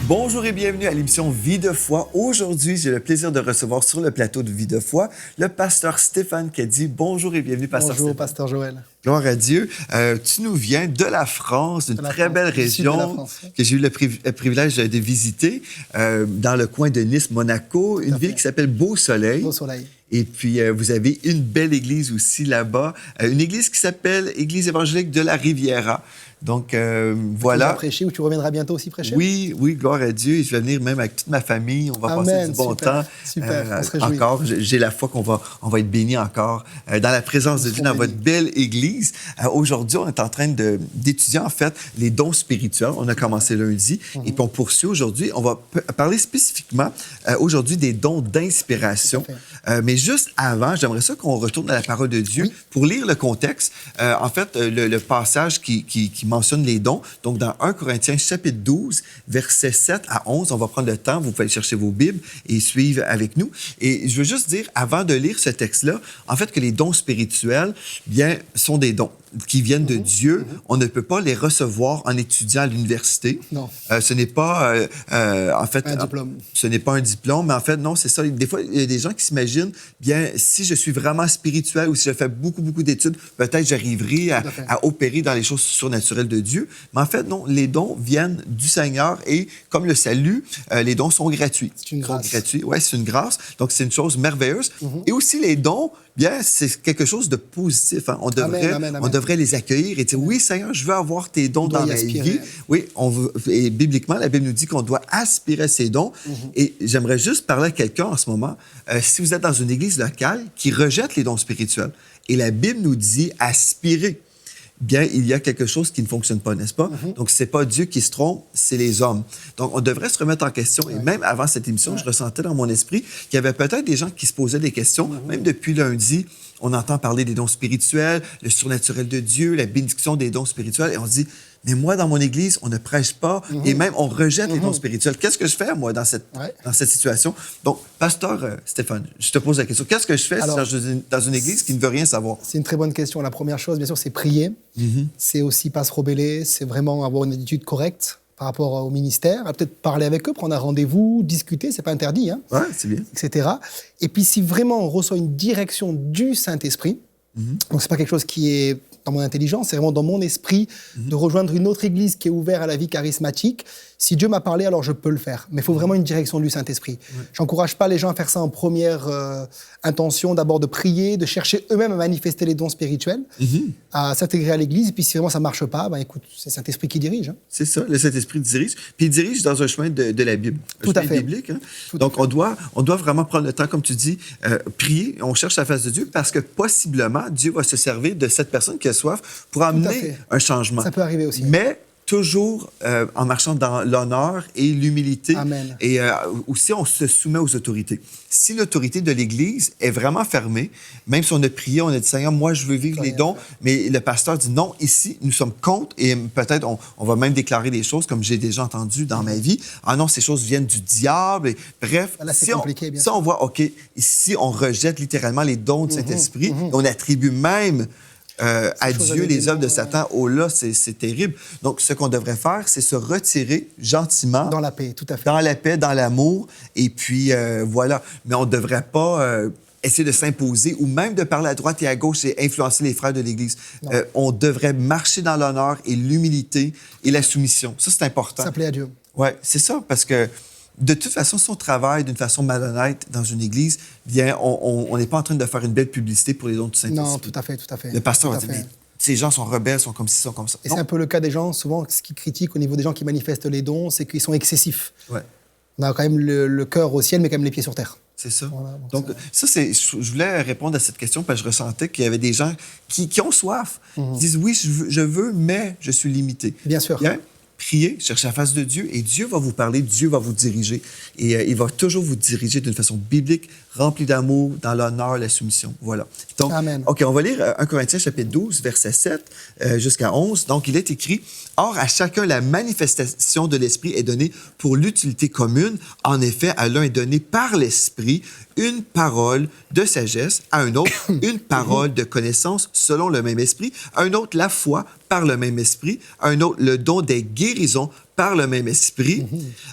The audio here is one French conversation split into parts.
Bonjour et bienvenue à l'émission Vie de foi. Aujourd'hui, j'ai le plaisir de recevoir sur le plateau de Vie de foi le pasteur Stéphane Caddy. Bonjour et bienvenue, pasteur Bonjour, Stéphane. pasteur Joël. Gloire à Dieu. Tu nous viens de la France, d'une très belle région que j'ai eu le privilège de visiter, dans le coin de Nice, Monaco, une ville qui s'appelle Beau-Soleil. Beau-Soleil. Et puis, vous avez une belle église aussi là-bas, une église qui s'appelle Église évangélique de la Riviera. Donc, voilà. Tu vas prêcher ou tu reviendras bientôt aussi prêcher? Oui, gloire à Dieu. Et je vais venir même avec toute ma famille. On va passer du bon temps. Super, on se réjouit. Encore, j'ai la foi qu'on va être bénis encore dans la présence de Dieu, dans votre belle église. Aujourd'hui, on est en train d'étudier, en fait, les dons spirituels. On a commencé lundi et puis on poursuit aujourd'hui. On va parler spécifiquement aujourd'hui des dons d'inspiration. Mais juste avant, j'aimerais ça qu'on retourne à la parole de Dieu pour lire le contexte. En fait, le passage qui mentionne les dons. Donc, dans 1 Corinthiens, chapitre 12, versets 7 à 11, on va prendre le temps, vous pouvez aller chercher vos Bibles et suivre avec nous. Et je veux juste dire, avant de lire ce texte-là, en fait, que les dons spirituels, bien, sont des dons qui viennent de Dieu. On ne peut pas les recevoir en étudiant à l'université. Non. Ce n'est pas, en fait... Un diplôme. Ce n'est pas un diplôme, mais en fait, non, c'est ça. Des fois, il y a des gens qui s'imaginent, bien, si je suis vraiment spirituel ou si je fais beaucoup d'études, peut-être j'arriverai à opérer dans les choses surnaturelles de Dieu. Mais en fait, non, les dons viennent du Seigneur et comme le salut, les dons sont gratuits. C'est une grâce. Oui, c'est une grâce. Donc, c'est une chose merveilleuse. Et aussi, les dons, bien, c'est quelque chose de positif. Hein. On devrait les accueillir et dire, oui, Seigneur, je veux avoir tes dons dans ma vie. Oui, et bibliquement, la Bible nous dit qu'on doit aspirer à ces dons. Et j'aimerais juste parler à quelqu'un en ce moment. Si vous êtes dans une église locale qui rejette les dons spirituels, et la Bible nous dit aspirer, bien, il y a quelque chose qui ne fonctionne pas, n'est-ce pas? Donc, c'est pas Dieu qui se trompe, c'est les hommes. Donc, on devrait se remettre en question. Et même avant cette émission, je ressentais dans mon esprit qu'il y avait peut-être des gens qui se posaient des questions. Même depuis lundi, on entend parler des dons spirituels, le surnaturel de Dieu, la bénédiction des dons spirituels. Et on se dit, mais moi, dans mon église, on ne prêche pas et même on rejette les dons spirituels. Qu'est-ce que je fais, moi, dans cette situation? Donc, pasteur Stéphane, je te pose la question. Qu'est-ce que je fais dans une église qui ne veut rien savoir? C'est une très bonne question. La première chose, bien sûr, c'est prier. C'est aussi pas se rebeller. C'est vraiment avoir une attitude correcte par rapport au ministère. Peut-être parler avec eux, prendre un rendez-vous, discuter. C'est pas interdit, hein, c'est bien. etc. Et puis, si vraiment on reçoit une direction du Saint-Esprit, donc c'est pas quelque chose qui est dans mon intelligence, c'est vraiment dans mon esprit de rejoindre une autre église qui est ouverte à la vie charismatique. Si Dieu m'a parlé, alors je peux le faire. Mais il faut vraiment une direction du Saint-Esprit. J'encourage pas les gens à faire ça en première intention, d'abord de prier, de chercher eux-mêmes à manifester les dons spirituels, à s'intégrer à l'église. Et puis si vraiment ça marche pas, ben écoute, c'est le Saint-Esprit qui dirige. Hein. C'est ça, le Saint-Esprit dirige. Puis il dirige dans un chemin de la Bible. Tout à fait. Biblique. Hein? Donc on doit vraiment prendre le temps, comme tu dis, prier. On cherche la face de Dieu parce que possiblement Dieu va se servir de cette personne qui a soif pour amener un changement. Ça peut arriver aussi. Mais toujours en marchant dans l'honneur et l'humilité. Amen. Et aussi, on se soumet aux autorités. Si l'autorité de l'Église est vraiment fermée, même si on a prié, on a dit, Seigneur, moi, je veux vivre les dons, mais le pasteur dit, non, ici, nous sommes contre, et peut-être on va même déclarer des choses, comme j'ai déjà entendu dans ma vie. Ah non, ces choses viennent du diable. Et, bref, là, c'est compliqué, bien sûr. on voit, OK, ici, on rejette littéralement les dons du Saint-Esprit, et on attribue même à Dieu les œuvres de Satan. Oh là, c'est terrible. Donc, ce qu'on devrait faire, c'est se retirer gentiment. Dans la paix, tout à fait. Dans la paix, dans l'amour. Et puis, voilà. Mais on ne devrait pas essayer de s'imposer ou même de parler à droite et à gauche et influencer les frères de l'Église. On devrait marcher dans l'honneur et l'humilité et la soumission. Ça, c'est important. Ça plaît à Dieu. Oui, c'est ça, parce que de toute façon, si on travaille d'une façon malhonnête dans une église, bien, on n'est pas en train de faire une belle publicité pour les dons du Saint-Esprit. Non, tout à fait, tout à fait. Le pasteur va dire, mais ces gens sont rebelles, sont comme ci, sont comme ça. Et c'est un peu le cas des gens, souvent, ce qu'ils critiquent au niveau des gens qui manifestent les dons, c'est qu'ils sont excessifs. Ouais. On a quand même le cœur au ciel, mais quand même les pieds sur terre. C'est ça. Voilà, donc je voulais répondre à cette question parce que je ressentais qu'il y avait des gens qui ont soif. Ils disent, oui, je veux, mais je suis limité. Bien sûr. Bien, priez, cherchez la face de Dieu et Dieu va vous parler, Dieu va vous diriger. Et il va toujours vous diriger d'une façon biblique, remplie d'amour, dans l'honneur, la soumission. Voilà. Donc, Amen. OK, on va lire 1 Corinthiens chapitre 12, verset 7 jusqu'à 11. Donc, il est écrit, « Or, à chacun, la manifestation de l'Esprit est donnée pour l'utilité commune. En effet, à l'un est donné par l'Esprit une parole de sagesse, à un autre, une parole de connaissance selon le même esprit, à un autre, la foi par le même esprit, à un autre, le don des guérisons par le même esprit,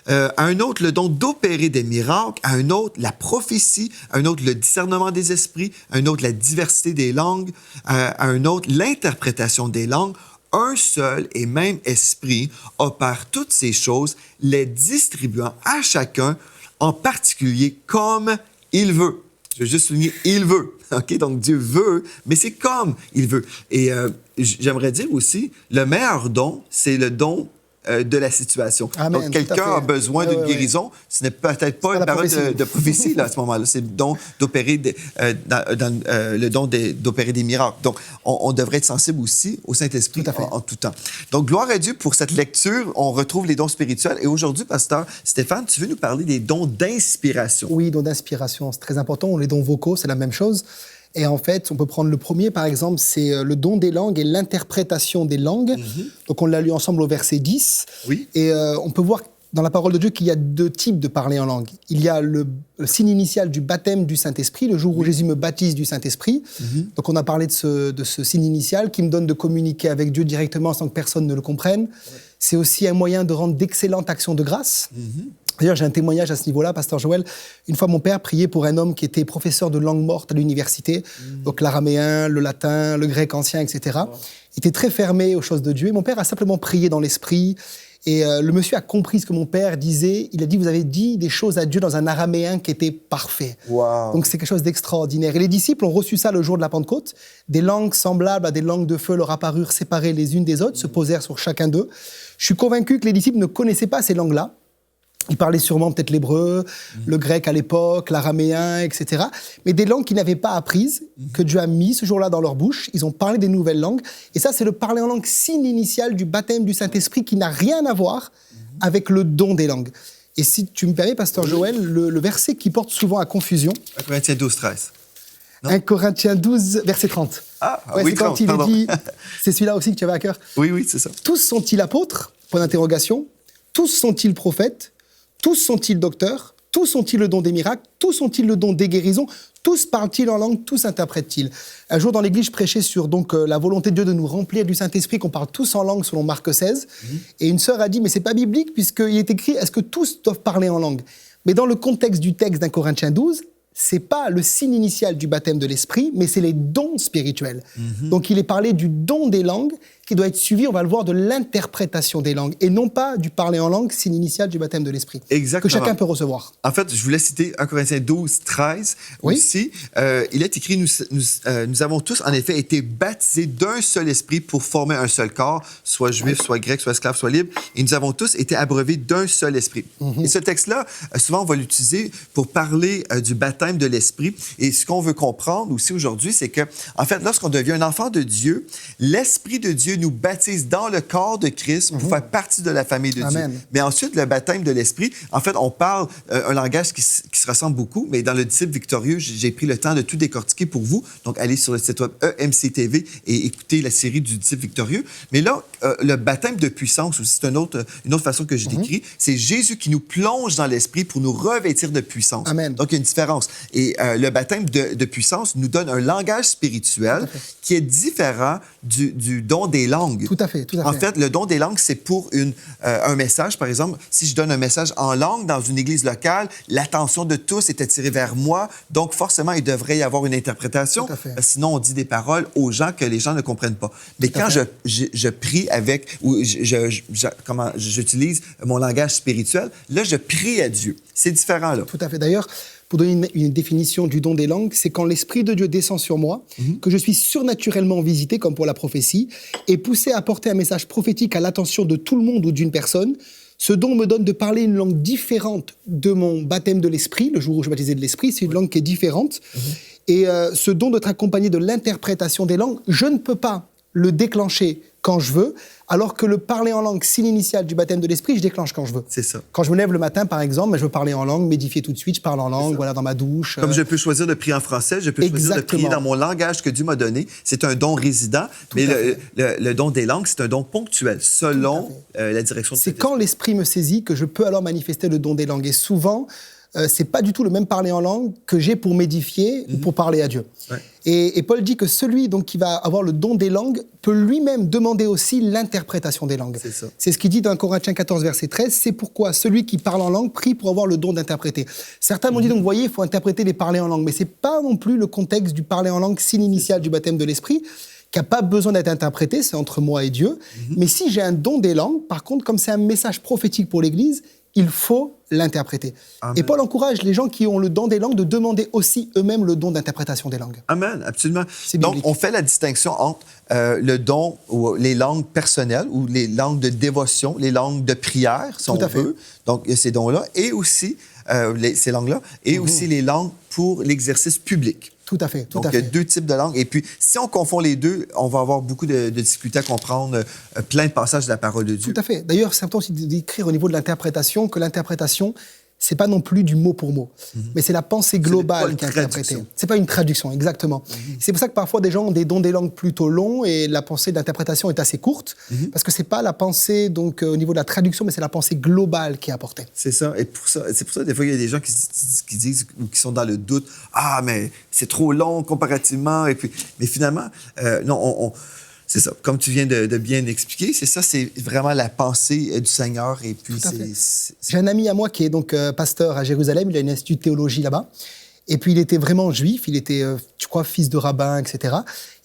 à un autre, le don d'opérer des miracles, à un autre, la prophétie, à un autre, le discernement des esprits, à un autre, la diversité des langues, à un autre, l'interprétation des langues. Un seul et même esprit opère toutes ces choses, les distribuant à chacun en particulier comme il veut. Je veux juste souligner, il veut. OK? Donc, Dieu veut, mais c'est comme il veut. Et j'aimerais dire aussi, le meilleur don, c'est le don de la situation. Amen, donc, quelqu'un a besoin d'une guérison, ce n'est peut-être pas une parole de prophétie là, à ce moment-là. C'est le don d'opérer le don d'opérer des miracles. Donc, on devrait être sensible aussi au Saint-Esprit en tout temps. Donc, gloire à Dieu pour cette lecture. On retrouve les dons spirituels. Et aujourd'hui, pasteur Stéphane, tu veux nous parler des dons d'inspiration. Oui, dons d'inspiration, c'est très important. Les dons vocaux, c'est la même chose. Et en fait, on peut prendre le premier, par exemple, c'est le don des langues et l'interprétation des langues. Donc, on l'a lu ensemble au verset 10. Oui. Et on peut voir dans la parole de Dieu qu'il y a deux types de parler en langue. Il y a le signe initial du baptême du Saint-Esprit, le jour où Jésus me baptise du Saint-Esprit. Donc, on a parlé de ce signe initial qui me donne de communiquer avec Dieu directement sans que personne ne le comprenne. C'est aussi un moyen de rendre d'excellentes actions de grâce. D'ailleurs, j'ai un témoignage à ce niveau-là, pasteur Joël. Une fois, mon père priait pour un homme qui était professeur de langue morte à l'université, donc l'araméen, le latin, le grec ancien, etc. Il était très fermé aux choses de Dieu. Et mon père a simplement prié dans l'esprit. Et le monsieur a compris ce que mon père disait. Il a dit, vous avez dit des choses à Dieu dans un araméen qui était parfait. Wow. Donc c'est quelque chose d'extraordinaire. Et les disciples ont reçu ça le jour de la Pentecôte. Des langues semblables à des langues de feu leur apparurent séparées les unes des autres, se posèrent sur chacun d'eux. Je suis convaincu que les disciples ne connaissaient pas ces langues-là. Ils parlaient sûrement peut-être l'hébreu, le grec à l'époque, l'araméen, etc. Mais des langues qu'ils n'avaient pas apprises, que Dieu a mis ce jour-là dans leur bouche. Ils ont parlé des nouvelles langues. Et ça, c'est le parler en langue signe initial du baptême du Saint-Esprit qui n'a rien à voir avec le don des langues. Et si tu me permets, pasteur Joël, le verset qui porte souvent à confusion... 1 Corinthiens 12, 13. 1 Corinthiens 12, verset 30. Oui, c'est quand 30, il dit... C'est celui-là aussi que tu avais à cœur. Oui, c'est ça. Tous sont-ils apôtres? Point d'interrogation. Tous sont-ils prophètes? Tous sont-ils docteurs? Tous ont-ils le don des miracles? Tous ont-ils le don des guérisons? Tous parlent-ils en langue? Tous interprètent-ils? Un jour, dans l'église, je prêchais sur la volonté de Dieu de nous remplir du Saint-Esprit, qu'on parle tous en langue, selon Marc 16. Et une sœur a dit, mais c'est pas biblique, puisqu'il est écrit, est-ce que tous doivent parler en langue? Mais dans le contexte du texte d'un Corinthiens 12, c'est pas le signe initial du baptême de l'Esprit, mais c'est les dons spirituels. Donc, il est parlé du don des langues, qui doit être suivi, on va le voir, de l'interprétation des langues, et non pas du parler en langue, signe initial du baptême de l'Esprit. Exactement. Que chacun peut recevoir. En fait, je voulais citer 1 Corinthiens 12, 13 aussi. Il est écrit, nous avons tous, en effet, été baptisés d'un seul esprit pour former un seul corps, soit juif, soit grec, soit esclave, soit libre, et nous avons tous été abreuvés d'un seul esprit. Et ce texte-là, souvent, on va l'utiliser pour parler du baptême de l'Esprit. Et ce qu'on veut comprendre aussi aujourd'hui, c'est que, en fait, lorsqu'on devient un enfant de Dieu, l'Esprit de Dieu nous baptise dans le corps de Christ pour faire partie de la famille de Dieu. Mais ensuite, le baptême de l'Esprit, en fait, on parle un langage qui se ressemble beaucoup, mais dans le disciple victorieux, j'ai pris le temps de tout décortiquer pour vous. Donc, allez sur le site web EMC TV et écoutez la série du disciple victorieux. Mais là, le baptême de puissance aussi, c'est une autre façon que je décris. C'est Jésus qui nous plonge dans l'Esprit pour nous revêtir de puissance. Amen. Donc, il y a une différence. Et le baptême de puissance nous donne un langage spirituel qui est différent du don des langues. Tout à fait. En fait, le don des langues, c'est pour un message. Par exemple, si je donne un message en langue dans une église locale, l'attention de tous est attirée vers moi. Donc, forcément, il devrait y avoir une interprétation. Sinon, on dit des paroles aux gens que les gens ne comprennent pas. Mais quand je prie avec, ou j'utilise mon langage spirituel, là, je prie à Dieu. C'est différent, là. Tout à fait. D'ailleurs, pour donner une définition du don des langues, c'est quand l'Esprit de Dieu descend sur moi, que je suis surnaturellement visité, comme pour la prophétie, et poussé à porter un message prophétique à l'attention de tout le monde ou d'une personne. Ce don me donne de parler une langue différente de mon baptême de l'Esprit, le jour où je baptisais de l'Esprit, c'est une langue qui est différente. Et ce don d'être accompagné de l'interprétation des langues, je ne peux pas le déclencher quand je veux, alors que le parler en langue, signe initial du baptême de l'Esprit, je déclenche quand je veux. C'est ça. Quand je me lève le matin, par exemple, je veux parler en langue, m'édifier tout de suite, je parle en langue, voilà, dans ma douche. Comme je peux choisir de prier en français, je peux choisir de prier dans mon langage que Dieu m'a donné. C'est un don résident, mais le don des langues, c'est un don ponctuel, selon la direction de C'est quand l'Esprit me saisit que je peux alors manifester le don des langues. Et souvent, c'est pas du tout le même parler en langue que j'ai pour m'édifier ou pour parler à Dieu. Ouais. Et Paul dit que celui donc, qui va avoir le don des langues peut lui-même demander aussi l'interprétation des langues. C'est ça. C'est ce qu'il dit dans Corinthiens 14, verset 13. C'est pourquoi celui qui parle en langue prie pour avoir le don d'interpréter. Certains m'ont dit, donc, vous voyez, il faut interpréter les parler en langue. Mais c'est pas non plus le contexte du parler en langue signe initial du baptême de l'Esprit, qui n'a pas besoin d'être interprété, c'est entre moi et Dieu. Mais si j'ai un don des langues, par contre, comme c'est un message prophétique pour l'Église, il faut l'interpréter. Amen. Et Paul encourage les gens qui ont le don des langues de demander aussi eux-mêmes le don d'interprétation des langues. Amen, absolument. Donc, on fait la distinction entre le don ou les langues personnelles ou les langues de dévotion, les langues de prière, si on veut. Donc, il y a ces dons-là, et aussi ces langues-là, et aussi les langues pour l'exercice public. Tout à fait. Donc, il y a deux types de langues. Et puis, si on confond les deux, on va avoir beaucoup de difficultés à comprendre plein de passages de la parole de Dieu. Tout à fait. D'ailleurs, c'est important aussi d'écrire au niveau de l'interprétation que l'interprétation, c'est pas non plus du mot pour mot, mais c'est la pensée globale qui est interprétée. C'est pas une traduction, exactement. C'est pour ça que parfois des gens ont des dons des langues plutôt longs et la pensée d'interprétation est assez courte, parce que c'est pas la pensée donc au niveau de la traduction, mais c'est la pensée globale qui est apportée. C'est ça. Et c'est pour ça des fois il y a des gens qui disent ou qui sont dans le doute. Ah, mais c'est trop long comparativement. Et puis, mais finalement, non, c'est ça. Comme tu viens de bien expliquer, c'est ça, c'est vraiment la pensée du Seigneur. Et puis, J'ai un ami à moi qui est donc pasteur à Jérusalem. Il a une institut de théologie là-bas. Et puis, il était vraiment juif. Il était, je crois, fils de rabbin, etc.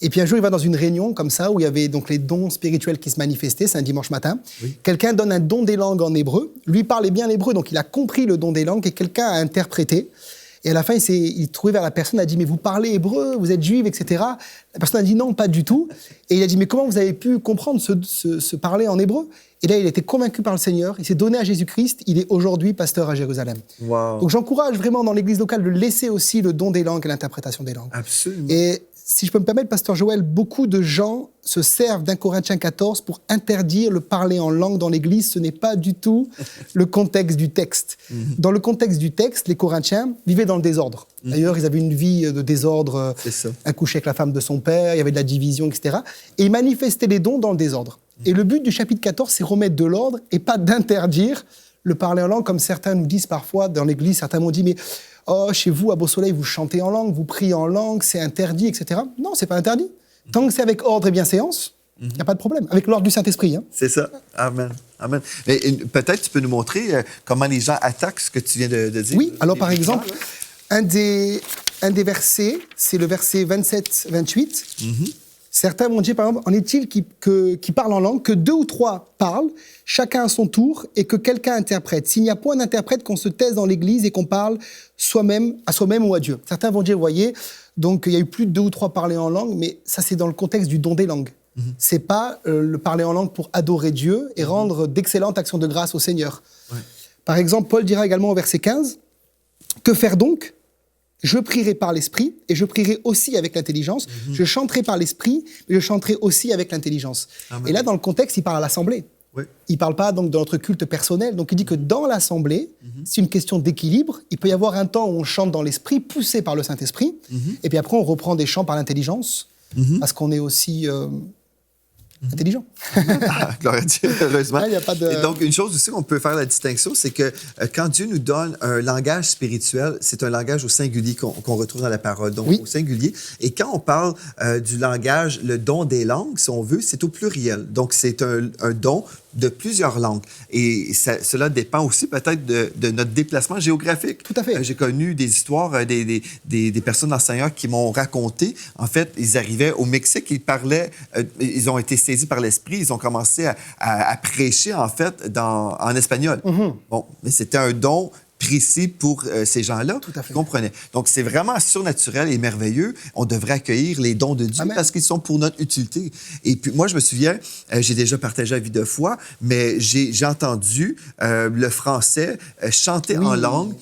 Et puis, un jour, il va dans une réunion comme ça où il y avait donc les dons spirituels qui se manifestaient. C'est un dimanche matin. Oui. Quelqu'un donne un don des langues en hébreu. Lui parlait bien l'hébreu, donc il a compris le don des langues et quelqu'un a interprété. Et à la fin, il trouvait vers la personne, a dit « Mais vous parlez hébreu, vous êtes juive, etc. » La personne a dit « Non, pas du tout. » Et il a dit « Mais comment vous avez pu comprendre ce parler en hébreu ?» Et là, il a été convaincu par le Seigneur, il s'est donné à Jésus-Christ, il est aujourd'hui pasteur à Jérusalem. Wow. Donc j'encourage vraiment dans l'église locale de laisser aussi le don des langues et l'interprétation des langues. Absolument. Et si je peux me permettre, pasteur Joël, beaucoup de gens se servent d'un Corinthiens 14 pour interdire le parler en langue dans l'église. Ce n'est pas du tout le contexte du texte. Dans le contexte du texte, les Corinthiens vivaient dans le désordre. D'ailleurs, ils avaient une vie de désordre, un couché avec la femme de son père, il y avait de la division, etc. Et ils manifestaient les dons dans le désordre. Et le but du chapitre 14, c'est remettre de l'ordre et pas d'interdire le parler en langue, comme certains nous disent parfois dans l'église. Certains m'ont dit, mais oh, chez vous, à Beau Soleil, vous chantez en langue, vous priez en langue, c'est interdit, etc. Non, c'est pas interdit. Tant que c'est avec ordre et bienséance, il n'y a pas de problème. Avec l'ordre du Saint-Esprit. Hein. C'est ça. Amen. Amen. Mais peut-être tu peux nous montrer comment les gens attaquent ce que tu viens de dire. Oui, alors par exemple, un des versets, c'est le verset 27-28. Certains vont dire, par exemple, en est-il qui parlent en langue, que 2 ou 3 parlent, chacun à son tour, et que quelqu'un interprète. S'il n'y a point d'interprète, qu'on se taise dans l'église et qu'on parle à soi-même ou à Dieu. Certains vont dire, vous voyez, donc il y a eu plus de 2 ou 3 parlés en langue, mais ça c'est dans le contexte du don des langues. C'est pas le parler en langue pour adorer Dieu et rendre d'excellentes actions de grâce au Seigneur. Ouais. Par exemple, Paul dira également au verset 15, « Que faire donc ? Je prierai par l'Esprit, et je prierai aussi avec l'intelligence. Je chanterai par l'Esprit, mais je chanterai aussi avec l'intelligence. » Et là, dans le contexte, il parle à l'Assemblée. Oui. Il ne parle pas donc de notre culte personnel. Donc, il dit que dans l'Assemblée, c'est une question d'équilibre. Il peut y avoir un temps où on chante dans l'Esprit, poussé par le Saint-Esprit, et puis après, on reprend des chants par l'intelligence, parce qu'on est aussi... intelligent. Gloire à Dieu, heureusement. Ah, y a pas de... Et donc, une chose aussi qu'on peut faire la distinction, c'est que quand Dieu nous donne un langage spirituel, c'est un langage au singulier qu'on retrouve dans la parole, donc au singulier. Et quand on parle du langage, le don des langues, si on veut, c'est au pluriel. Donc, c'est un don de plusieurs langues. Et cela dépend aussi peut-être de notre déplacement géographique. Tout à fait. J'ai connu des histoires, des personnes dans le Seigneur qui m'ont raconté, en fait, ils arrivaient au Mexique, ils parlaient, ils ont été saisis par l'Esprit, ils ont commencé à prêcher, en fait, en espagnol. Bon, mais c'était un don précis pour ces gens-là qui comprenaient. Donc, c'est vraiment surnaturel et merveilleux. On devrait accueillir les dons de Dieu parce qu'ils sont pour notre utilité. Et puis, moi, je me souviens, j'ai déjà partagé la vie de foi, mais j'ai entendu le français chanter en langue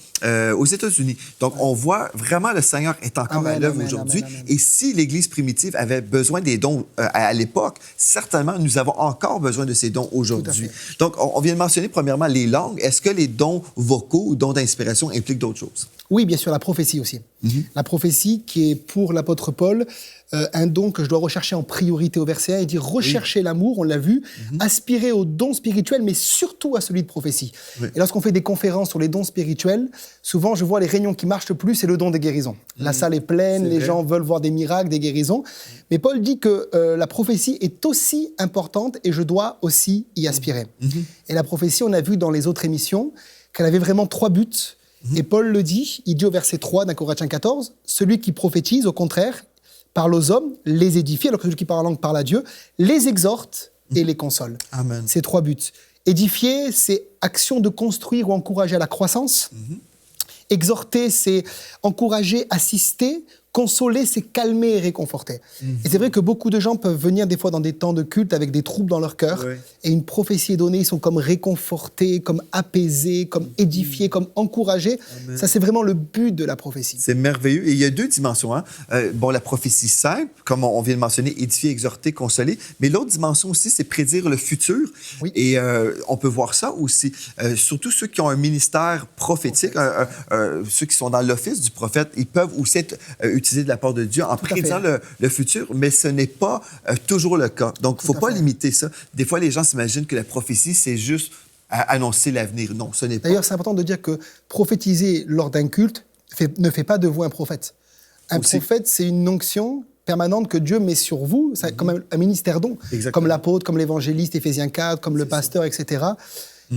aux États-Unis. Donc, on voit vraiment le Seigneur est encore à l'œuvre aujourd'hui. Et si l'Église primitive avait besoin des dons à l'époque, certainement, nous avons encore besoin de ces dons aujourd'hui. Donc, on vient de mentionner premièrement les langues. Est-ce que les dons vocaux ou dons d'inspiration impliquent d'autres choses? Oui, bien sûr, la prophétie aussi. La prophétie qui est pour l'apôtre Paul un don que je dois rechercher en priorité au verset 1. Il dit rechercher l'amour, on l'a vu, aspirer aux dons spirituels, mais surtout à celui de prophétie. Oui. Et lorsqu'on fait des conférences sur les dons spirituels, souvent je vois les réunions qui marchent le plus, c'est le don des guérisons. La salle est pleine, les gens veulent voir des miracles, des guérisons. Mais Paul dit que la prophétie est aussi importante et je dois aussi y aspirer. Et la prophétie, on a vu dans les autres émissions qu'elle avait vraiment 3 buts. Et Paul le dit, il dit au verset 3 d'un Corinthiens 14, « Celui qui prophétise, au contraire, parle aux hommes, les édifie, alors que celui qui parle en langue parle à Dieu, les exhorte et les console. » Amen. C'est 3 buts. Édifier, c'est action de construire ou encourager à la croissance. Exhorter, c'est encourager, assister. Consoler, c'est calmer et réconforter. Et c'est vrai que beaucoup de gens peuvent venir des fois dans des temps de culte avec des troubles dans leur cœur. Et une prophétie est donnée, ils sont comme réconfortés, comme apaisés, comme édifiés, comme encouragés. Amen. Ça, c'est vraiment le but de la prophétie. C'est merveilleux. Et il y a 2 dimensions. Hein? La prophétie simple, comme on vient de mentionner, édifier, exhorter, consoler. Mais l'autre dimension aussi, c'est prédire le futur. Oui. Et on peut voir ça aussi. Surtout ceux qui ont un ministère prophétique, ceux qui sont dans l'office du prophète, ils peuvent aussi être utilisé de la part de Dieu en prédisant le futur, mais ce n'est pas toujours le cas. Donc, il ne faut pas limiter ça. Des fois, les gens s'imaginent que la prophétie, c'est juste annoncer l'avenir. Non, ce n'est pas. D'ailleurs, c'est important de dire que prophétiser lors d'un culte ne fait pas de vous un prophète. Un prophète, c'est une onction permanente que Dieu met sur vous, comme un ministère don, comme l'apôtre, comme l'évangéliste, Éphésiens 4, comme le pasteur, etc.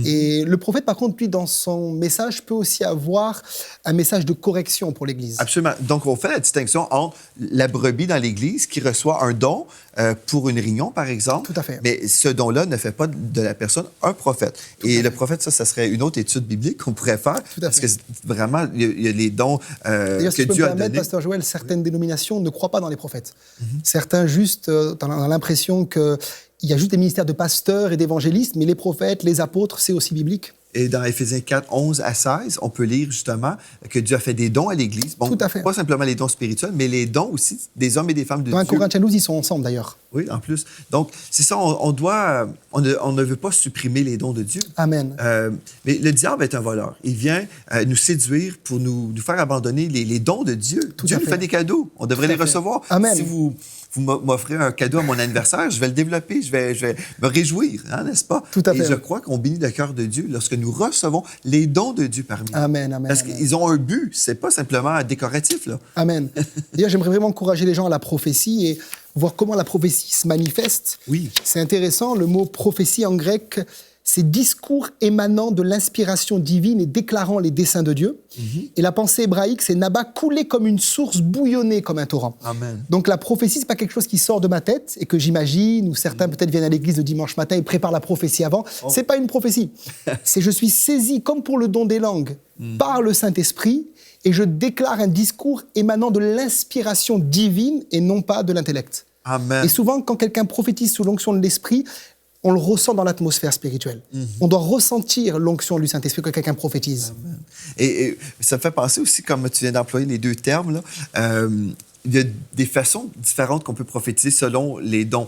Et le prophète, par contre, lui, dans son message, peut aussi avoir un message de correction pour l'Église. Absolument. Donc, on fait la distinction entre la brebis dans l'Église qui reçoit un don pour une réunion, par exemple. Tout à fait. Mais ce don-là ne fait pas de la personne un prophète. Et le prophète, ça serait une autre étude biblique qu'on pourrait faire. Tout à fait. Parce que vraiment, il y a les dons D'ailleurs, que si Dieu a donnés. Pasteur Joël, certaines dénominations ne croient pas dans les prophètes. Certains juste ont l'impression que il y a juste des ministères de pasteurs et d'évangélistes, mais les prophètes, les apôtres, c'est aussi biblique. Et dans Éphésiens 4, 11 à 16, on peut lire justement que Dieu a fait des dons à l'Église. Bon, tout à fait. Pas simplement les dons spirituels, mais les dons aussi des hommes et des femmes de Dieu. Dans 1 Corinthiens 12, ils sont ensemble d'ailleurs. Oui, en plus. Donc, c'est ça, on ne veut pas supprimer les dons de Dieu. Amen. Mais le diable est un voleur. Il vient nous séduire pour nous faire abandonner les dons de Dieu. Dieu nous fait des cadeaux. On devrait les recevoir. Amen. Si vous m'offrez un cadeau à mon anniversaire, je vais le développer, je vais me réjouir, hein, n'est-ce pas? Tout à fait. Et je crois qu'on bénit le cœur de Dieu lorsque nous recevons les dons de Dieu parmi nous. Amen, amen. Parce qu'ils ont un but, c'est pas simplement décoratif, là. Amen. D'ailleurs, j'aimerais vraiment encourager les gens à la prophétie et voir comment la prophétie se manifeste. Oui. C'est intéressant, le mot prophétie en grec, c'est discours émanant de l'inspiration divine et déclarant les desseins de Dieu. Et la pensée hébraïque, c'est Naba, couler comme une source, bouillonner comme un torrent. Amen. Donc la prophétie, c'est pas quelque chose qui sort de ma tête et que j'imagine, ou certains peut-être viennent à l'église le dimanche matin et préparent la prophétie avant. C'est pas une prophétie. C'est je suis saisi, comme pour le don des langues, par le Saint-Esprit, et je déclare un discours émanant de l'inspiration divine et non pas de l'intellect. Amen. Et souvent, quand quelqu'un prophétise sous l'onction de l'Esprit, on le ressent dans l'atmosphère spirituelle. On doit ressentir l'onction du Saint-Esprit quand quelqu'un prophétise. Amen. Et ça me fait penser aussi, comme tu viens d'employer les 2 termes, là, il y a des façons différentes qu'on peut prophétiser selon les dons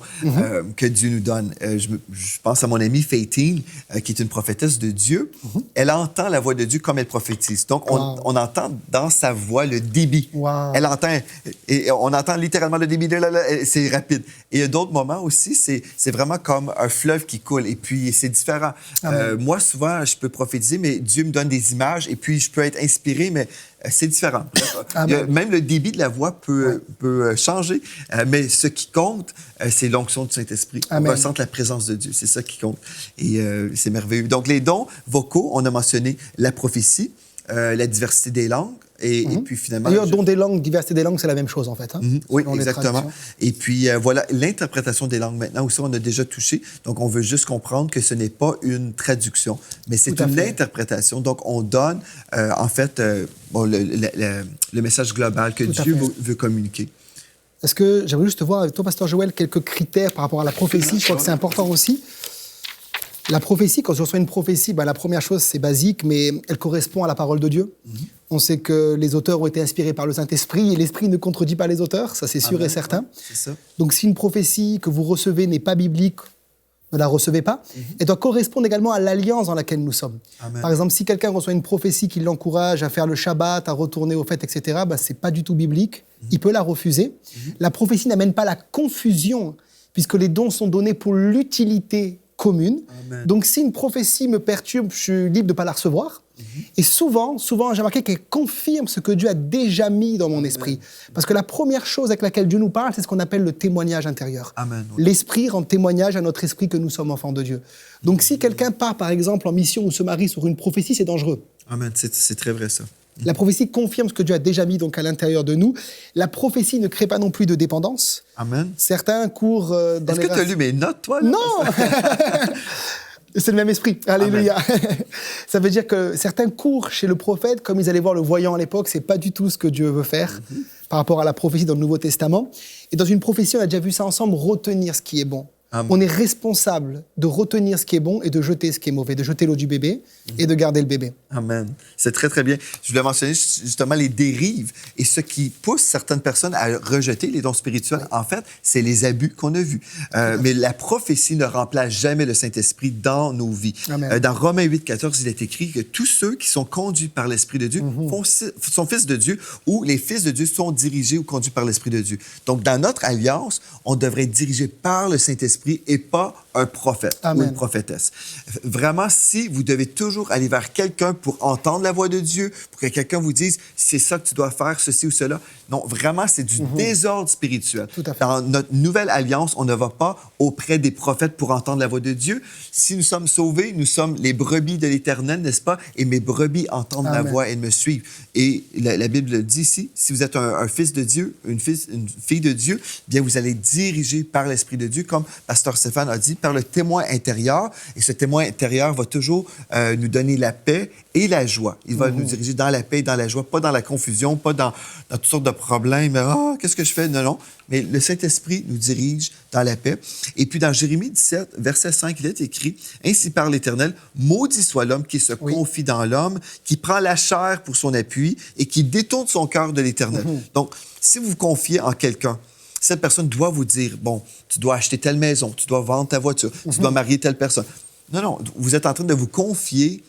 que Dieu nous donne. Je pense à mon amie Faitine, qui est une prophétesse de Dieu. Elle entend la voix de Dieu comme elle prophétise. Donc, on entend dans sa voix le débit. Elle entend, et on entend littéralement le débit. C'est rapide. Et il y a d'autres moments aussi, c'est vraiment comme un fleuve qui coule. Et puis, c'est différent. Moi, souvent, je peux prophétiser, mais Dieu me donne des images. Et puis, je peux être inspiré, mais c'est différent. Même le débit de la voix peut changer, mais ce qui compte, c'est l'onction du Saint-Esprit. On ressent la présence de Dieu, c'est ça qui compte. Et c'est merveilleux. Donc, les dons vocaux, on a mentionné la prophétie, la diversité des langues, et puis finalement... D'ailleurs, don des langues, diversité des langues, c'est la même chose, en fait. Hein, oui, exactement. Et puis, voilà, l'interprétation des langues, maintenant aussi, on a déjà touché. Donc, on veut juste comprendre que ce n'est pas une traduction, mais c'est une interprétation. Donc, on donne, en fait, le message global que Dieu veut communiquer. Est-ce que j'aimerais juste voir avec toi, Pasteur Joël, quelques critères par rapport à la prophétie? Je crois que c'est important aussi. La prophétie, quand je reçois une prophétie, la première chose, c'est basique, mais elle correspond à la parole de Dieu. On sait que les auteurs ont été inspirés par le Saint-Esprit et l'Esprit ne contredit pas les auteurs, ça c'est sûr et certain. C'est ça. Donc si une prophétie que vous recevez n'est pas biblique ne la recevez pas. Elle doit correspondre également à l'alliance dans laquelle nous sommes. Amen. Par exemple, si quelqu'un reçoit une prophétie qui l'encourage à faire le Shabbat, à retourner aux fêtes, etc., ce n'est pas du tout biblique. Il peut la refuser. La prophétie n'amène pas la confusion, puisque les dons sont donnés pour l'utilité commune. Amen. Donc, si une prophétie me perturbe, je suis libre de ne pas la recevoir. Et souvent, j'ai remarqué qu'elle confirme ce que Dieu a déjà mis dans mon esprit. Parce que la première chose avec laquelle Dieu nous parle, c'est ce qu'on appelle le témoignage intérieur. Amen. L'esprit rend témoignage à notre esprit que nous sommes enfants de Dieu. Donc, si quelqu'un part, par exemple, en mission ou se marie sur une prophétie, c'est dangereux. Amen. C'est très vrai, ça. La prophétie confirme ce que Dieu a déjà mis donc à l'intérieur de nous. La prophétie ne crée pas non plus de dépendance. Amen. Certains courent dans Est-ce que tu as lu mes notes, toi? Là? Non. C'est le même esprit. Alléluia. Ça veut dire que certains courent chez le prophète, comme ils allaient voir le voyant à l'époque, c'est pas du tout ce que Dieu veut faire par rapport à la prophétie dans le Nouveau Testament. Et dans une prophétie, on a déjà vu ça ensemble, retenir ce qui est bon. Amen. On est responsable de retenir ce qui est bon et de jeter ce qui est mauvais, de jeter l'eau du bébé et de garder le bébé. Amen. C'est très, très bien. Je voulais mentionner justement les dérives et ce qui pousse certaines personnes à rejeter les dons spirituels. En fait, c'est les abus qu'on a vus. Mais la prophétie ne remplace jamais le Saint-Esprit dans nos vies. Dans Romains 8, 14, il est écrit que tous ceux qui sont conduits par l'Esprit de Dieu sont fils de Dieu, ou les fils de Dieu sont dirigés ou conduits par l'Esprit de Dieu. Donc, dans notre alliance, on devrait être dirigé par le Saint-Esprit et pas un prophète ou une prophétesse. Vraiment, si vous devez toujours aller vers quelqu'un pour entendre la voix de Dieu, pour que quelqu'un vous dise « c'est ça que tu dois faire, ceci ou cela », non, vraiment, c'est du désordre spirituel. Tout à fait. Dans notre nouvelle alliance, on ne va pas auprès des prophètes pour entendre la voix de Dieu. Si nous sommes sauvés, nous sommes les brebis de l'Éternel, n'est-ce pas? Et mes brebis entendent ma voix et me suivent. Et la Bible le dit ici, si vous êtes un fils de Dieu, une fille de Dieu, bien vous allez être dirigé par l'Esprit de Dieu, comme Pasteur Stéphane a dit, par le témoin intérieur. Et ce témoin intérieur va toujours nous donner la paix et la joie. Il va nous diriger dans la paix et dans la joie, pas dans la confusion, pas dans toutes sortes de problèmes. « qu'est-ce que je fais? » Non, non. Mais le Saint-Esprit nous dirige dans la paix. Et puis, dans Jérémie 17, verset 5, il est écrit « Ainsi parle l'Éternel, maudit soit l'homme qui se confie dans l'homme, qui prend la chair pour son appui et qui détourne son cœur de l'Éternel. » Donc, si vous vous confiez en quelqu'un, cette personne doit vous dire « Bon, tu dois acheter telle maison, tu dois vendre ta voiture, tu dois marier telle personne. » Non, non, vous êtes en train de vous confier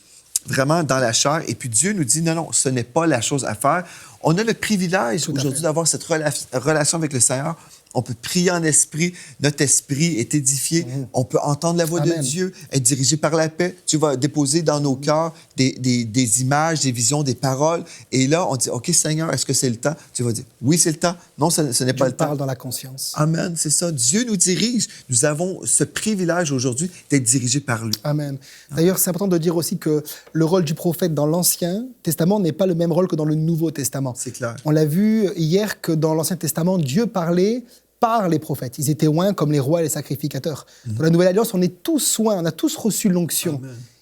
vraiment dans la chair. Et puis Dieu nous dit, non, non, ce n'est pas la chose à faire. On a le privilège aujourd'hui d'avoir cette relation avec le Seigneur. On peut prier en esprit, notre esprit est édifié. On peut entendre la voix de Dieu, être dirigé par la paix. Dieu va déposer dans nos cœurs des images, des visions, des paroles. Et là, on dit, OK, Seigneur, est-ce que c'est le temps? Dieu va dire, oui, c'est le temps. Non, ce n'est pas le temps. Dieu parle dans la conscience. Amen, c'est ça. Dieu nous dirige. Nous avons ce privilège aujourd'hui d'être dirigés par lui. Amen. D'ailleurs, c'est important de dire aussi que le rôle du prophète dans l'Ancien Testament n'est pas le même rôle que dans le Nouveau Testament. C'est clair. On l'a vu hier que dans l'Ancien Testament, Dieu parlait par les prophètes. Ils étaient oints comme les rois et les sacrificateurs. Dans la Nouvelle Alliance, on est tous oints, on a tous reçu l'onction.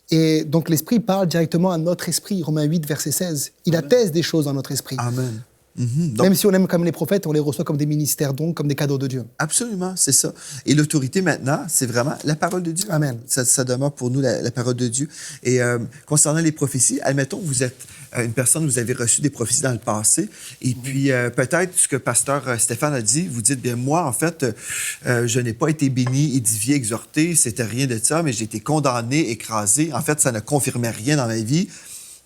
Et donc l'Esprit parle directement à notre esprit. Romains 8, verset 16. Il atteste des choses dans notre esprit. Amen. Donc, même si on aime comme les prophètes, on les reçoit comme des ministères, donc comme des cadeaux de Dieu. Absolument, c'est ça. Et l'autorité maintenant, c'est vraiment la parole de Dieu. Amen. Ça demeure pour nous la parole de Dieu. Et concernant les prophéties, admettons que vous êtes une personne, vous avez reçu des prophéties dans le passé, et puis peut-être ce que Pasteur Stéphane a dit, vous dites, bien moi, en fait, je n'ai pas été béni, édifié, exhorté, c'était rien de ça, mais j'ai été condamné, écrasé. En fait, ça ne confirmait rien dans ma vie.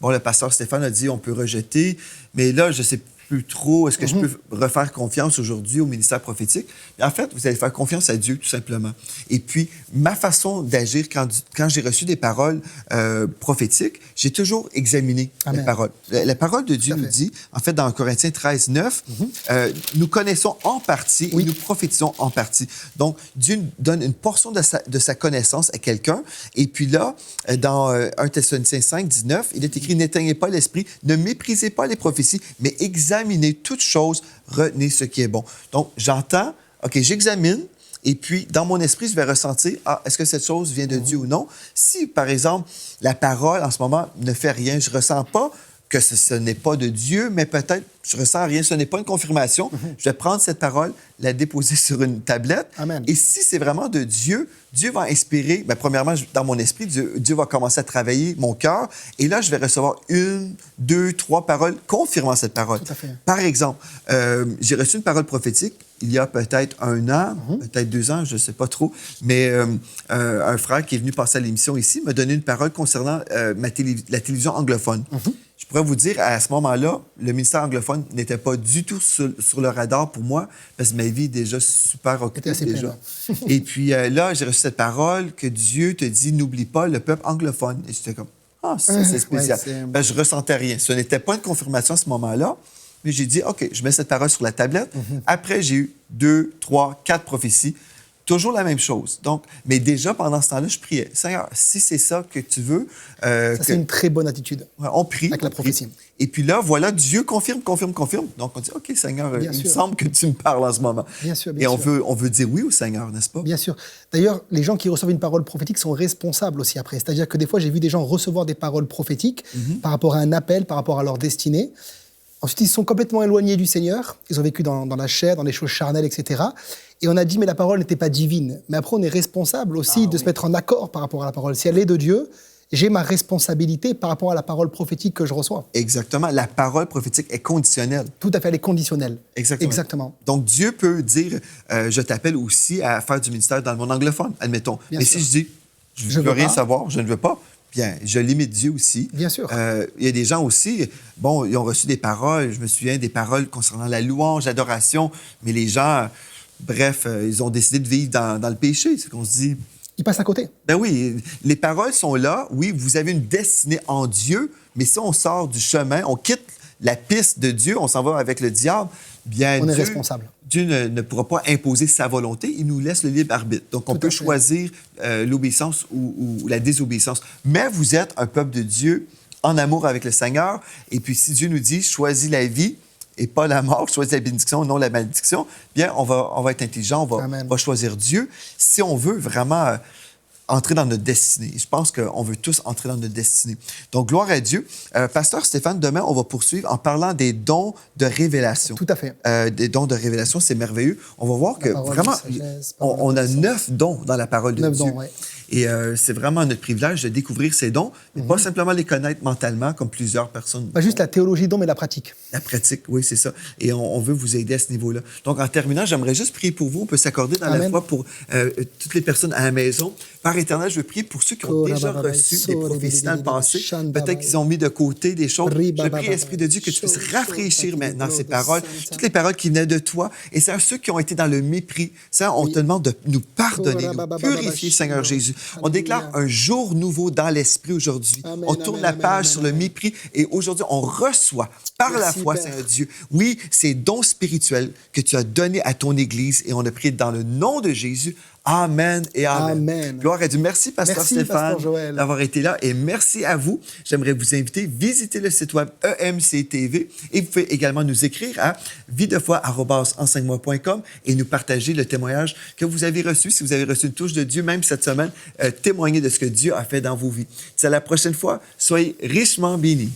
Bon, le Pasteur Stéphane a dit, on peut rejeter, mais là, je sais plus trop, est-ce que je peux refaire confiance aujourd'hui au ministère prophétique? Mais en fait, vous allez faire confiance à Dieu, tout simplement. Et puis, ma façon d'agir, quand j'ai reçu des paroles prophétiques, j'ai toujours examiné les paroles. La parole de Dieu nous dit, en fait, dans Corinthiens 13, 9, nous connaissons en partie et nous prophétisons en partie. Donc, Dieu donne une portion de sa connaissance à quelqu'un. Et puis là, dans 1 Thessaloniciens 5, 19, il est écrit, n'éteignez pas l'esprit, ne méprisez pas les prophéties, mais examinez toutes choses, retenez ce qui est bon. Donc, j'entends, OK, j'examine, et puis, dans mon esprit, je vais ressentir, est-ce que cette chose vient de Dieu ou non? Si, par exemple, la parole, en ce moment, ne fait rien, je ne ressens pas que ce n'est pas de Dieu, mais peut-être je ressens rien, ce n'est pas une confirmation. Je vais prendre cette parole, la déposer sur une tablette. Amen. Et si c'est vraiment de Dieu, Dieu va inspirer, bien, premièrement, dans mon esprit, Dieu va commencer à travailler mon cœur. Et là, je vais recevoir 1, 2, 3 paroles confirmant cette parole. Tout à fait. Par exemple, j'ai reçu une parole prophétique il y a peut-être 1 an, peut-être 2 ans, je ne sais pas trop, mais un frère qui est venu passer à l'émission ici m'a donné une parole concernant la télévision anglophone. Je pourrais vous dire, à ce moment-là, le ministère anglophone n'était pas du tout sur le radar pour moi, parce que ma vie est déjà super occupée. Déjà. Et puis là, j'ai reçu cette parole que Dieu te dit, n'oublie pas le peuple anglophone. Et j'étais comme, ah, ça, c'est spécial. Ben, je ressentais rien. Ce n'était pas une confirmation à ce moment-là, mais j'ai dit, OK, je mets cette parole sur la tablette. Après, j'ai eu 2, 3, 4 prophéties. Toujours la même chose. Donc, mais déjà, pendant ce temps-là, je priais. Seigneur, si c'est ça que tu veux... c'est une très bonne attitude. Ouais, on prie. Avec la prophétie. Et puis là, voilà, Dieu confirme. Donc, on dit, OK, Seigneur, il me semble que tu me parles en ce moment. Bien sûr, bien sûr. Et on veut dire oui au Seigneur, n'est-ce pas? Bien sûr. D'ailleurs, les gens qui reçoivent une parole prophétique sont responsables aussi après. C'est-à-dire que des fois, j'ai vu des gens recevoir des paroles prophétiques par rapport à un appel, par rapport à leur destinée. Ensuite, ils sont complètement éloignés du Seigneur. Ils ont vécu dans la chair, dans les choses charnelles, etc. Et on a dit, mais la parole n'était pas divine. Mais après, on est responsable aussi de se mettre en accord par rapport à la parole. Si elle est de Dieu, j'ai ma responsabilité par rapport à la parole prophétique que je reçois. Exactement. La parole prophétique est conditionnelle. Tout à fait, elle est conditionnelle. Exactement. Donc, Dieu peut dire, je t'appelle aussi à faire du ministère dans le monde anglophone, admettons. Bien mais sûr. si je dis, je ne veux rien savoir, je ne veux pas, bien, je limite Dieu aussi. Bien sûr. Il y a des gens aussi, bon, ils ont reçu des paroles, je me souviens des paroles concernant la louange, l'adoration, mais les gens, bref, ils ont décidé de vivre dans le péché. C'est qu'on se dit... Ils passent à côté. Ben oui, les paroles sont là. Oui, vous avez une destinée en Dieu, mais si on sort du chemin, on quitte la piste de Dieu, on s'en va avec le diable, bien on est Dieu, responsable. Dieu ne pourra pas imposer sa volonté, il nous laisse le libre arbitre. Donc, on peut choisir l'obéissance ou la désobéissance. Mais vous êtes un peuple de Dieu en amour avec le Seigneur. Et puis, si Dieu nous dit, choisis la vie et pas la mort, choisis la bénédiction, non la malédiction, bien, on va être intelligent, on va choisir Dieu si on veut vraiment... entrer dans notre destinée. Je pense qu'on veut tous entrer dans notre destinée. Donc, gloire à Dieu. Pasteur Stéphane, demain, on va poursuivre en parlant des dons de révélation. Tout à fait. Des dons de révélation, c'est merveilleux. On va voir que vraiment, on a 9 dons dans la parole de Dieu. 9 dons, oui. Et c'est vraiment notre privilège de découvrir ces dons, mais pas simplement les connaître mentalement, comme plusieurs personnes. Pas juste la théologie dons, mais la pratique. La pratique, oui, c'est ça. Et on veut vous aider à ce niveau-là. Donc, en terminant, j'aimerais juste prier pour vous. On peut s'accorder dans la foi pour toutes les personnes à la maison. Père éternel, je veux prier pour ceux qui ont déjà reçu des prophéties dans le passé. Peut-être qu'ils ont mis de côté des choses. Je prie, Esprit de Dieu, que tu puisses rafraîchir maintenant ces paroles, toutes les paroles qui venaient de toi. Et c'est à ceux qui ont été dans le mépris. Ça, on te demande de nous pardonner, de nous purifier, Seigneur Jésus. On déclare un jour nouveau dans l'esprit aujourd'hui. On tourne la page sur le mépris et aujourd'hui, on reçoit par la foi, Seigneur Dieu. Oui, ces dons spirituels que tu as donnés à ton Église et on a prié dans le nom de Jésus. Amen et amen. Amen. Gloire à Dieu. Merci, Pasteur Stéphane, d'avoir été là. Et merci à vous. J'aimerais vous inviter, visiter le site web EMC TV et vous pouvez également nous écrire à videfoi@enseigne-moi.com et nous partager le témoignage que vous avez reçu. Si vous avez reçu une touche de Dieu, même cette semaine, témoignez de ce que Dieu a fait dans vos vies. C'est à la prochaine fois. Soyez richement bénis.